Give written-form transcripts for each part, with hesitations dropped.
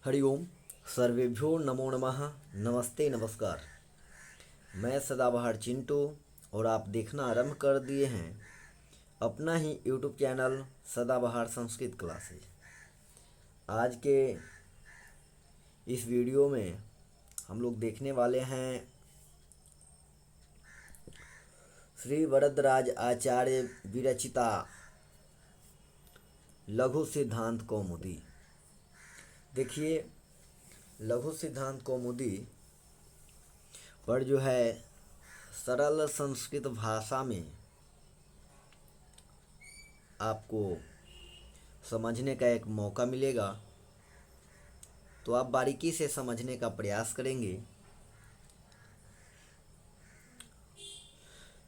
हरि ओम। सर्वेभ्यो नमो नमः। नमस्ते नमस्कार। मैं सदाबहार चिंटू और आप देखना आरंभ कर दिए हैं अपना ही यूट्यूब चैनल सदाबहार संस्कृत क्लासेज। आज के इस वीडियो में हम लोग देखने वाले हैं श्री वरदराज आचार्य विरचिता लघु सिद्धांत कौमुदी। देखिए, लघु सिद्धांत कौमुदी पर जो है सरल संस्कृत भाषा में आपको समझने का एक मौका मिलेगा, तो आप बारीकी से समझने का प्रयास करेंगे।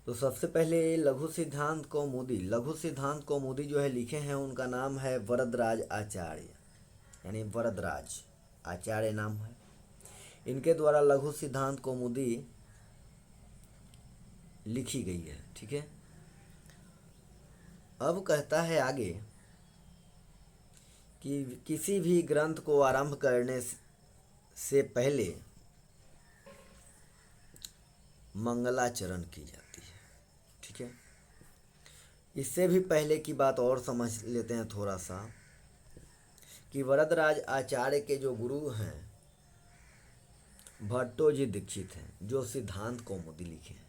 तो सबसे पहले लघु सिद्धांत कौमुदी जो है लिखे हैं, उनका नाम है वरदराज आचार्य, यानी वरदराज आचार्य नाम है इनके द्वारा लघु सिद्धांत कौमुदी लिखी गई है। ठीक है। अब कहता है आगे कि किसी भी ग्रंथ को आरंभ करने से पहले मंगलाचरण की जाती है। ठीक है। इससे भी पहले की बात और समझ लेते हैं थोड़ा सा कि वरदराज आचार्य के जो गुरु हैं भट्टोजी दीक्षित हैं, जो सिद्धांत कौमुदी लिखे हैं।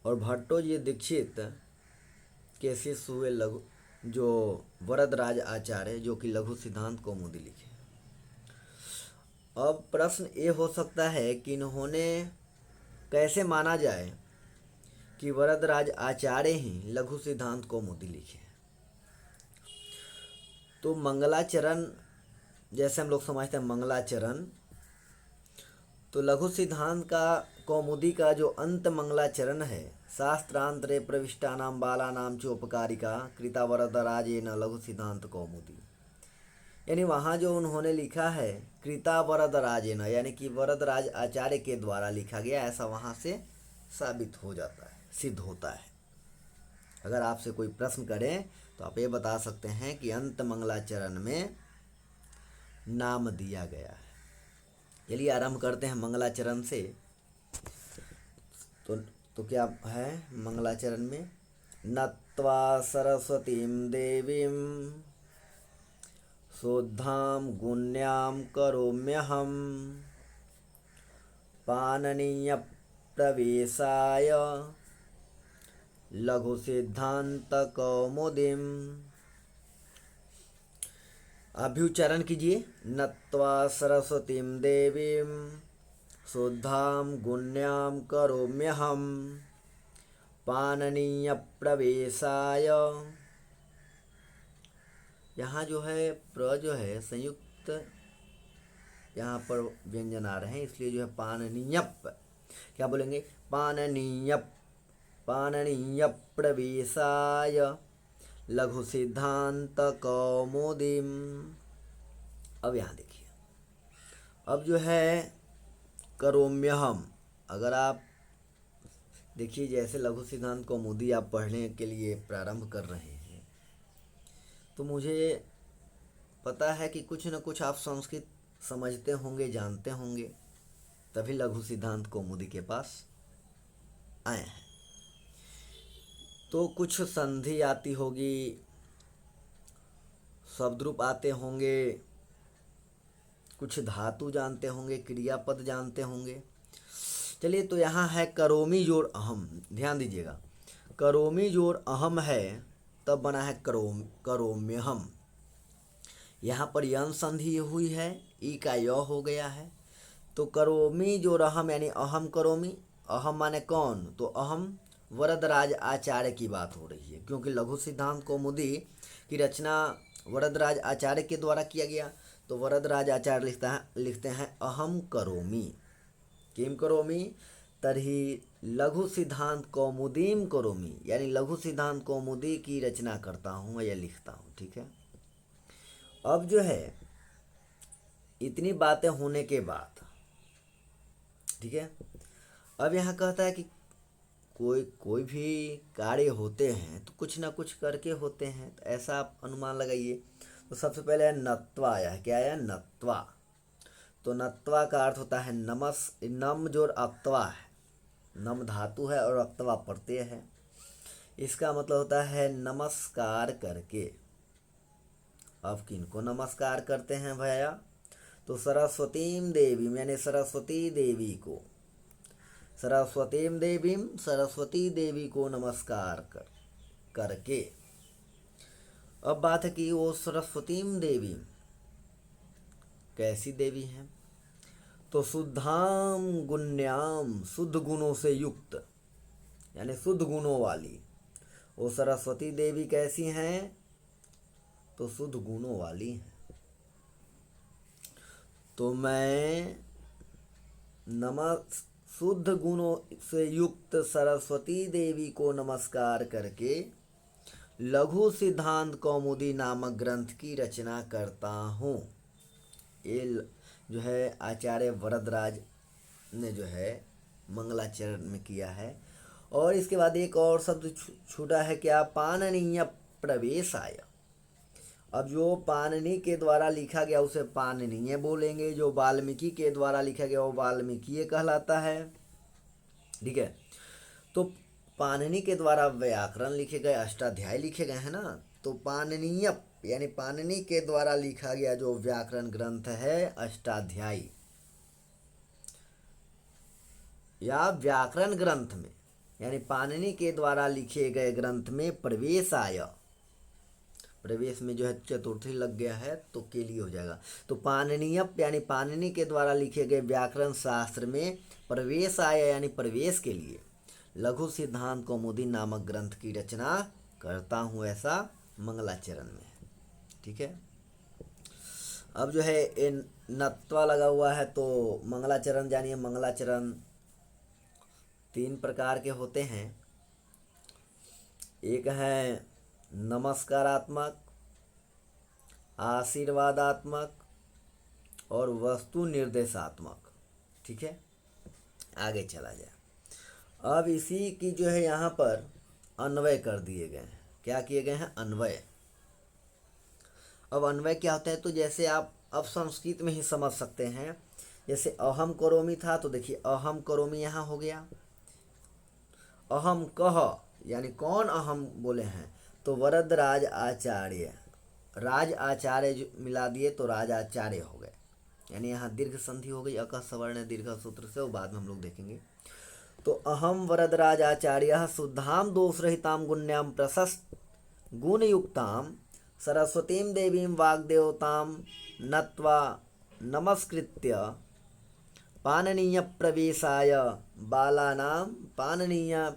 और भट्टोजी दीक्षित के शिष्य हुए जो वरदराज आचार्य, जो कि लघु सिद्धांत कौमुदी लिखे। अब प्रश्न ये हो सकता है कि इन्होंने कैसे माना जाए कि वरदराज आचार्य ही लघु सिद्धांत कौमुदी लिखे। तो मंगलाचरण, जैसे हम लोग समझते हैं मंगलाचरण, तो लघु सिद्धांत का कौमुदी का जो अंत मंगलाचरण है, शास्त्रांतरे प्रविष्टानाम बालानाम चोपकारिका कृता वरदराजेन लघु सिद्धांत कौमुदी, यानी वहाँ जो उन्होंने लिखा है कृता वरदराजेन, यानी कि वरदराज आचार्य के द्वारा लिखा गया, ऐसा वहाँ से साबित हो जाता है, सिद्ध होता है। अगर आपसे कोई प्रश्न करें तो आप ये बता सकते हैं कि अंत मंगलाचरण में नाम दिया गया है। चलिए आरंभ करते हैं मंगलाचरण से। तो क्या है मंगलाचरण में? नत्वा सरस्वतीं देवीं शुद्धां गुण्यां करोम्यहं पाणिनीय प्रवेशाय लघु सिद्धांत कौमुदीम। अभ्युच्चारण कीजिए। नत्वा सरस्वतीं देवीं शुद्धां गुण्यां करोम्यहं पाणिनीय प्रवेशाय। यहाँ जो है प्र जो है संयुक्त, यहाँ पर व्यंजन आ रहे हैं, इसलिए जो है पाणिनीयप, क्या बोलेंगे? पाणिनीय प्रवेशाय लघु सिद्धांत कौमुदीम। अब यहाँ देखिए, अब जो है करोम्यहम, अगर आप देखिए जैसे लघु सिद्धांत कौमुदी आप पढ़ने के लिए प्रारंभ कर रहे हैं, तो मुझे पता है कि कुछ न कुछ आप संस्कृत समझते होंगे, जानते होंगे, तभी लघु सिद्धांत कौमुदी के पास आए हैं। तो कुछ संधि आती होगी, शब्दरूप आते होंगे, कुछ धातु जानते होंगे, क्रियापद जानते होंगे। चलिए, तो यहाँ है करोमी जोड़ अहम, ध्यान दीजिएगा, करोमी जोड़ अहम है तब बना है करोम्यहम। यहाँ पर यन संधि हुई है, ई का य हो गया है, तो करोमी जोड़ अहम यानी अहम करोमी। अहम माने कौन? तो अहम वरदराज आचार्य की बात हो रही है, क्योंकि लघु सिद्धांत कौमुदी की रचना वरदराज आचार्य के द्वारा किया गया। तो वरदराज आचार्य लिखते हैं अहम करोमि, किम करोमि तर्हि लघु सिद्धांत कौमुदीम करोमि, यानी लघु सिद्धांत कौमुदी की रचना करता हूँ या लिखता हूँ। ठीक है। अब जो है इतनी बातें होने के बाद, ठीक है, अब यहाँ कहता है कि कोई भी कार्य होते हैं तो कुछ ना कुछ करके होते हैं, तो ऐसा आप अनुमान लगाइए। तो सबसे पहले है नत्वा आया है। क्या आया? नत्वा। तो नत्वा का अर्थ होता है नम जो अक्तवा है, नम धातु है और अक्तवा प्रत्यय है। इसका मतलब होता है नमस्कार करके। अब किनको नमस्कार करते हैं भैया? तो सरस्वतीम देवी यानी सरस्वती देवी को, सरस्वती देवी को नमस्कार करके। अब बात है कि वो सरस्वतीम देवी कैसी देवी हैं? तो शुद्धाम गुण्याम, शुद्ध गुणों से युक्त यानी शुद्ध गुणों वाली। वो सरस्वती देवी कैसी हैं? तो शुद्ध गुणों वाली हैं। तो मैं शुद्ध गुणों से युक्त सरस्वती देवी को नमस्कार करके लघु सिद्धांत कौमुदी नामक ग्रंथ की रचना करता हूँ। ये जो है आचार्य वरदराज ने जो है मंगलाचरण में किया है। और इसके बाद एक और शब्द छूटा है, क्या? पाणनीय प्रवेशाय। अब जो पाणिनि के द्वारा लिखा गया उसे पाणिनीय बोलेंगे, जो वाल्मीकि के द्वारा लिखा गया वो वाल्मीकि कहलाता है। ठीक है। तो पाणिनि के द्वारा व्याकरण लिखे गए, अष्टाध्यायी लिखे गए हैं ना, तो पाणिनीय यानी पाणिनि के द्वारा लिखा गया जो व्याकरण ग्रंथ है अष्टाध्यायी या व्याकरण ग्रंथ में, यानी पाणिनि के द्वारा लिखे गए ग्रंथ में प्रवेशाय, प्रवेश में जो है चतुर्थी लग गया है तो के लिए हो जाएगा। तो पाणिनीय यानी पाणिनि के द्वारा लिखे गए व्याकरण शास्त्र में प्रवेशाय यानी प्रवेश के लिए लघु सिद्धांत कौमुदी नामक ग्रंथ की रचना करता हूँ, ऐसा मंगलाचरण में। ठीक है। अब जो है ये नत्वा लगा हुआ है, तो मंगलाचरण जानिए। मंगलाचरण 3 प्रकार के होते हैं। एक है नमस्कारात्मक, आशीर्वादात्मक और वस्तु निर्देशात्मक। ठीक है, आगे चला जाए। अब इसी की जो है यहाँ पर अन्वय कर दिए गए हैं। क्या किए गए हैं? अन्वय। अब अन्वय क्या होता है? तो जैसे आप अब संस्कृत में ही समझ सकते हैं। जैसे अहम करोमि था, तो देखिए अहम करोमि यहाँ हो गया। अहम कह यानी कौन अहम बोले हैं? तो वरदराज आचार्य, राज आचार्य जो मिला दिए तो राज आचार्य हो गए, यानी यहाँ दीर्घ संधि हो गई अक सवर्ण दीर्घ सूत्र से, वो बाद में हम लोग देखेंगे। तो अहम वरदराज आचार्य शुद्धाम दोषरहिताम गुण्याम प्रशस्त गुणयुक्ताम सरस्वतीं देवीं वाग्देवतां नत्वा नमस्कृत्य पाणिनीय प्रवेशाय बालानां पाणिनीय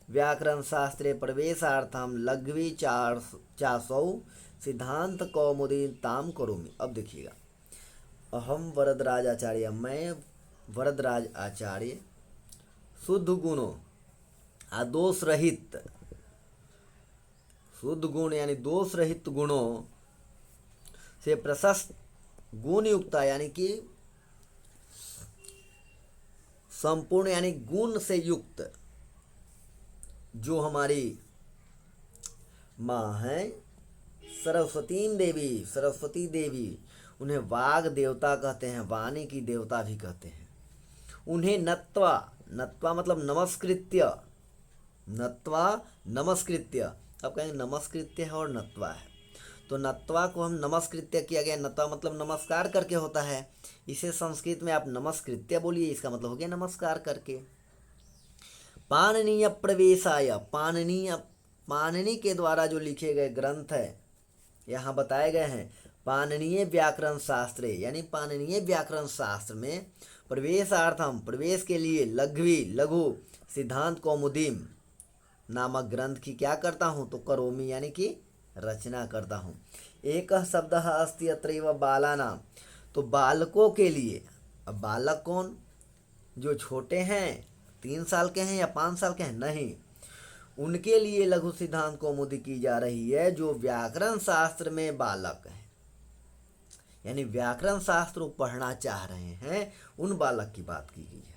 व्याकरण शास्त्रे प्रवेशार्थम लघ्वी चासौ सिद्धांत कौमुदी ताम करोमि। अब देखिएगा, अहम वरदराज आचार्य, मैं वरदराज आचार्य शुद्ध गुणों दोष रहित, शुद्ध गुण यानी दोष रहित गुणों से प्रशस्त गुण युक्ता यानी कि संपूर्ण यानी गुण से युक्त जो हमारी माँ है सरस्वती देवी, उन्हें वाग देवता कहते हैं, वाणी की देवता भी कहते हैं। उन्हें नत्वा मतलब नमस्कृत्य। अब कहेंगे नमस्कृत्य है और नत्वा है, तो नत्वा को हम नमस्कृत्य किया गया। नत्वा मतलब नमस्कार करके होता है, इसे संस्कृत में आप नमस्कृत्य बोलिए, इसका मतलब हो गया नमस्कार करके। पाणिनीय प्रवेशाय, पाणिनि के द्वारा जो लिखे गए ग्रंथ है यहाँ बताए गए हैं। पाणिनीय व्याकरण शास्त्र यानी पाणिनीय व्याकरण शास्त्र में प्रवेशार्थम प्रवेश के लिए लघु सिद्धांत कौमुदीम नामक ग्रंथ की क्या करता हूँ? तो करोमि यानी कि रचना करता हूँ। एक शब्द अस्ति अत्रैव बालानां, तो बालकों के लिए। अब बालक कौन? जो छोटे हैं, 3 साल के हैं या 5 साल के हैं? नहीं, उनके लिए लघु सिद्धांत कौमुदी की जा रही है जो व्याकरण शास्त्र में बालक है, यानी व्याकरण शास्त्र पढ़ना चाह रहे हैं, उन बालक की बात की गई है।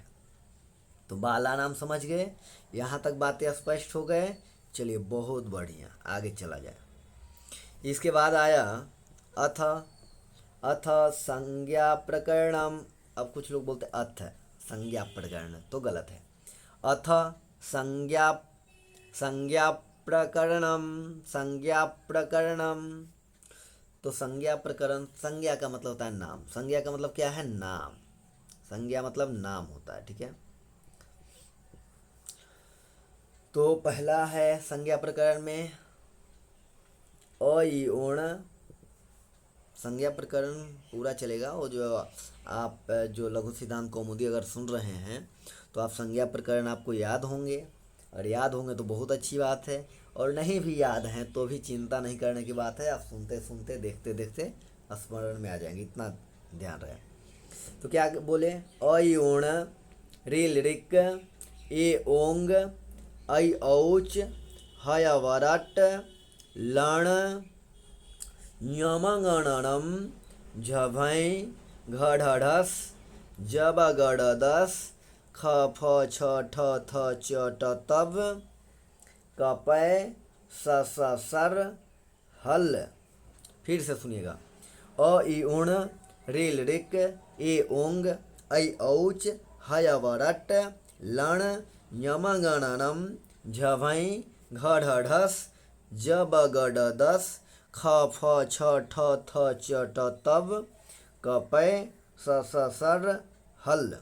तो बाला नाम समझ गए, यहाँ तक बातें स्पष्ट हो गए। चलिए बहुत बढ़िया, आगे चला जाए। इसके बाद आया अथ अथ संज्ञा प्रकरणम। अब कुछ लोग बोलते अथ संज्ञा प्रकरण, तो गलत है। अथ संज्ञा संज्ञा प्रकरणम, संज्ञा प्रकरणम। तो संज्ञा प्रकरण, संज्ञा का मतलब होता है नाम। संज्ञा का मतलब क्या है? नाम। संज्ञा मतलब नाम होता है, ठीक है। तो पहला है संज्ञा प्रकरण में अयोण। संज्ञा प्रकरण पूरा चलेगा, और जो आप जो लघु सिद्धांत कौमुदी अगर सुन रहे हैं तो आप संज्ञा प्रकरण आपको याद होंगे, और याद होंगे तो बहुत अच्छी बात है, और नहीं भी याद हैं तो भी चिंता नहीं करने की बात है। आप सुनते सुनते देखते देखते स्मरण में आ जाएंगे, इतना ध्यान रहे। तो क्या बोले? अयोण रील रिक ए ओंग ऐ औच हयवरट लण ञमगणनम झभै घढढस जबगडदस ख फ छ ठ थ च ट तब कपय स स सर हल। फिर से सुनिएगा। अ इ उण रील रिक ए ओंग ऐ औच हयवरट लण ञमगणनम झभै घढढस जबगडदस ख फ छ ठ थ च ट तब कपय स स सर हल।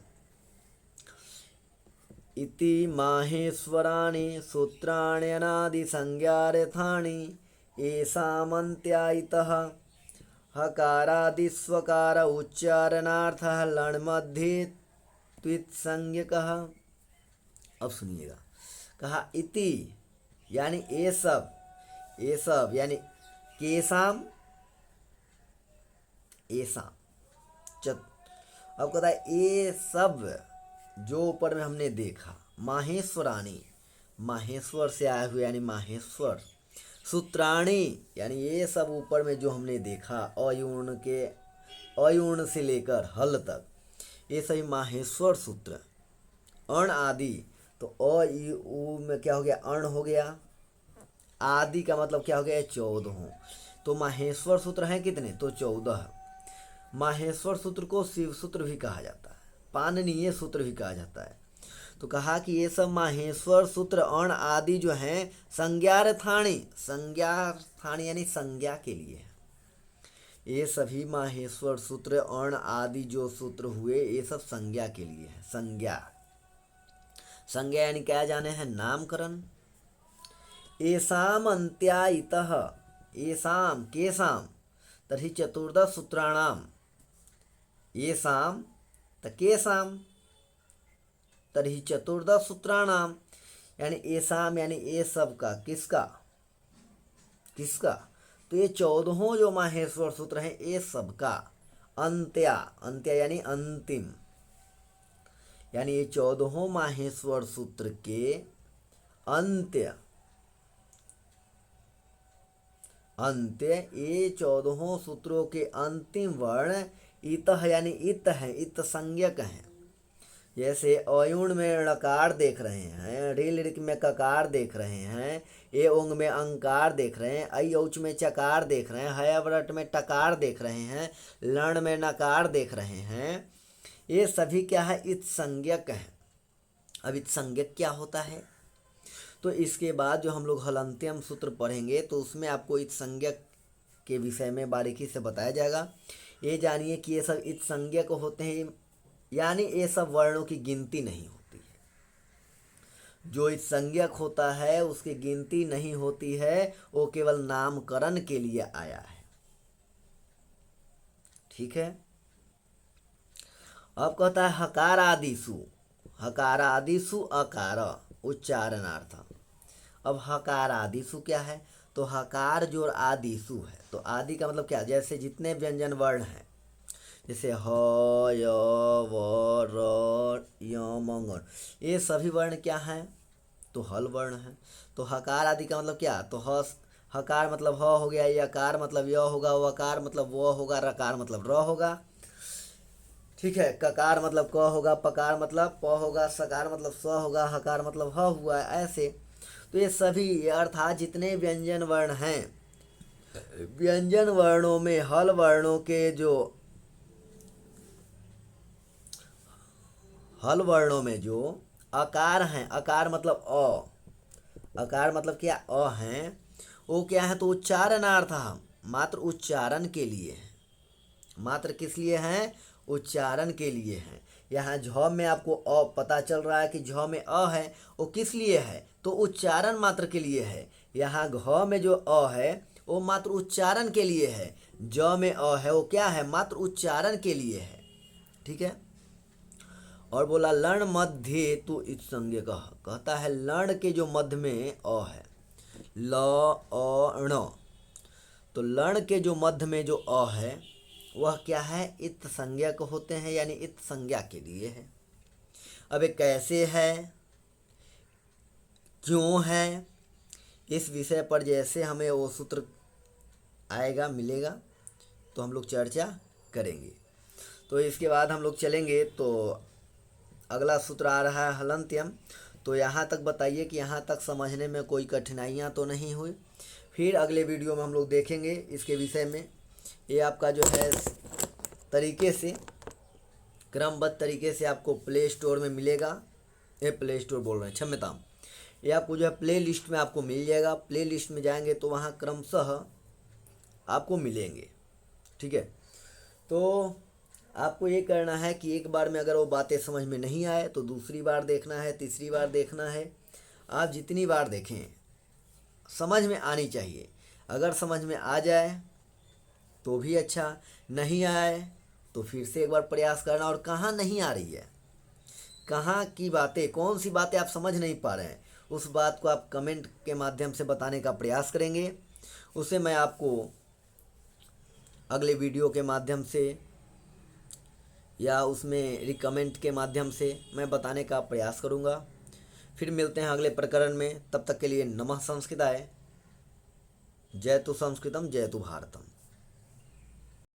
इति माहेश्वराणि सूत्राण्यनादिसंज्ञार्थानि येषामन्त्या इतः हकारादिस्वकार उच्चारणार्थः लण्मध्ये त्वित्संज्ञकः। अब सुनिएगा, कहा इति यानी ये सब यानी केसाम ऐसा। अब कहता है ये सब जो ऊपर में हमने देखा, माहेश्वराणी माहेश्वर से आए हुए यानी माहेश्वर, सूत्राणी यानी ये सब ऊपर में जो हमने देखा, अयुण से लेकर हल तक, ये सभी माहेश्वर सूत्र। अण आदि, तो अ इ उ में क्या हो गया? अण हो गया। आदि का मतलब क्या हो गया? 14। तो माहेश्वर सूत्र हैं कितने? तो 14। माहेश्वर सूत्र को शिव सूत्र भी कहा जाता है, पाणिनीय सूत्र भी कहा जाता है। तो कहा कि ये सब माहेश्वर सूत्र अण आदि जो हैं संज्ञार्थाणी, संज्ञार्थाणी यानी संज्ञा के लिए है। ये सभी माहेश्वर सूत्र अण आदि जो सूत्र हुए ये सब संज्ञा के लिए है। संज्ञा यानी क्या जाने हैं? नामकरण। येषाम अन्त्या इतः, येषाम केषाम तर्हि चतुर्दश सूत्राणाम, येषाम केषाम तर्हि चतुर्दश सूत्राणाम, यानी येषाम यानी ये सब का, किसका? तो ये 14 जो माहेश्वर सूत्र हैं ये सब का अंत्या, अंत्या यानी अंतिम, यानी ये 14 माहेश्वर सूत्र के अंत्य ये 14 सूत्रों के अंतिम वर्ण इतः यानी इत है, इत संज्ञक हैं। जैसे अयुण में णकार देख रहे हैं, रील ऋक में ककार देख रहे हैं, ए ओंग में अंकार देख रहे हैं, ऐ औच में चकार देख रहे हैं, हयवरट में टकार देख रहे हैं, लण में नकार देख रहे हैं, ये सभी क्या है? इत संज्ञक हैं। अब इत संज्ञक क्या होता है? तो इसके बाद जो हम लोग हलंत्यम सूत्र पढ़ेंगे तो उसमें आपको इत संज्ञक के विषय में बारीकी से बताया जाएगा। ये जानिए कि ये सब इत संज्ञक होते हैं, यानी ये सब वर्णों की गिनती नहीं होती है। जो इत संज्ञक होता है उसकी गिनती नहीं होती है, वो केवल नामकरण के लिए आया है, ठीक है। अब कहता है हकारादिषु, हकारादिषु अकार उच्चारणार्थ। अब हकारादिषु क्या है? तो हकार जोड़ आदिषु है। तो आदि का मतलब क्या? जैसे जितने व्यंजन वर्ण हैं, जैसे ह य व र य म, ये सभी वर्ण क्या हैं? तो हल वर्ण है। तो हकार आदि का मतलब क्या? तो हकार मतलब ह हो गया, यकार मतलब य होगा, वकार मतलब व होगा, रकार मतलब र होगा, ठीक है। ककार मतलब क होगा, पकार मतलब प होगा, सकार मतलब स होगा, हकार मतलब ह हुआ, ऐसे। तो ये सभी अर्थात जितने व्यंजन वर्ण हैं व्यंजन वर्णों में हल वर्णों के जो हल वर्णों में जो अकार हैं, अकार मतलब अकार मतलब क्या हैं, वो क्या है, तो उच्चारणार्थ, मात्र उच्चारण के लिए है। मात्र किस लिए हैं, उच्चारण के लिए हैं। यहाँ झ में आपको पता चल रहा है कि झ में है, वो किस लिए है, तो उच्चारण मात्र के लिए है। यहाँ घ में जो है वो मात्र उच्चारण के लिए है। ज में है वो क्या है, मात्र उच्चारण के लिए है। ठीक है। और बोला लण मध्य तु इत संज्ञ कहता है लण के जो मध्य में है, ल अ ण, तो लण के जो मध्य में जो है वह क्या है, इत संज्ञक होते हैं, यानी इत संज्ञा के लिए है। अब ये कैसे है, क्यों है, इस विषय पर जैसे हमें वो सूत्र आएगा, मिलेगा, तो हम लोग चर्चा करेंगे। तो इसके बाद हम लोग चलेंगे, तो अगला सूत्र आ रहा है हलंत्यम। तो यहाँ तक बताइए कि यहाँ तक समझने में कोई कठिनाइयाँ तो नहीं हुई। फिर अगले वीडियो में हम लोग देखेंगे इसके विषय में। ये आपका जो है तरीके से, क्रमबद्ध तरीके से आपको प्ले स्टोर में मिलेगा। ये प्ले स्टोर बोल रहे हैं, क्षम्यताम, ये आपको जो है प्ले लिस्ट में आपको मिल जाएगा। प्ले लिस्ट में जाएंगे तो वहाँ क्रमशः आपको मिलेंगे। ठीक है। तो आपको ये करना है कि एक बार में अगर वो बातें समझ में नहीं आए तो दूसरी बार देखना है, तीसरी बार देखना है। आप जितनी बार देखें समझ में आनी चाहिए। अगर समझ में आ जाए तो भी अच्छा, नहीं आए तो फिर से एक बार प्रयास करना। और कहाँ नहीं आ रही है, कहाँ की बातें, कौन सी बातें आप समझ नहीं पा रहे हैं, उस बात को आप कमेंट के माध्यम से बताने का प्रयास करेंगे। उसे मैं आपको अगले वीडियो के माध्यम से या उसमें रिकमेंट के माध्यम से मैं बताने का प्रयास करूँगा। फिर मिलते हैं अगले प्रकरण में। तब तक के लिए नमः संस्कृताय। जय तु संस्कृतम, जय तु भारतम।